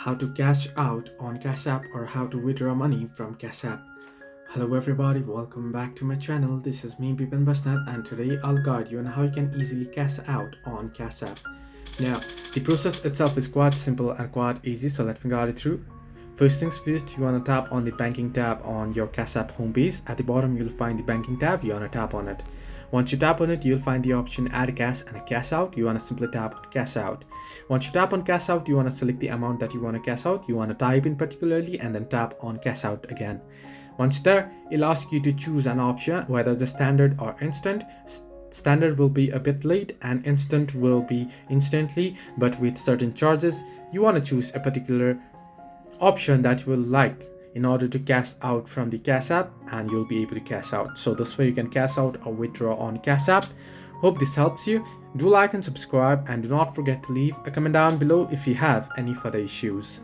how to cash out on Cash App or how to withdraw money from Cash App. Hello everybody, welcome back to my channel. This is me Bipin Basnat and today I'll guide you on how you can easily cash out on Cash App. Now, the process itself is quite simple and quite easy, so let me guide it through. First things first, you want to tap on the banking tab on your Cash App homepage. At the bottom you'll find the banking tab, you want to tap on it. Once you tap on it, you'll find the option add cash and a cash out. You want to simply tap on cash out. Once you tap on cash out, you want to select the amount that you want to cash out. You want to type in particularly and then tap on cash out again. Once there, it'll ask you to choose an option, whether the standard or instant. Standard will be a bit late and instant will be instantly, but with certain charges. You want to choose a particular option that you will like in order to cash out from the Cash App, and you'll be able to cash out. So this way you can cash out or withdraw on Cash App. Hope this helps you. Do like and subscribe, and do not forget to leave a comment down below if you have any further issues.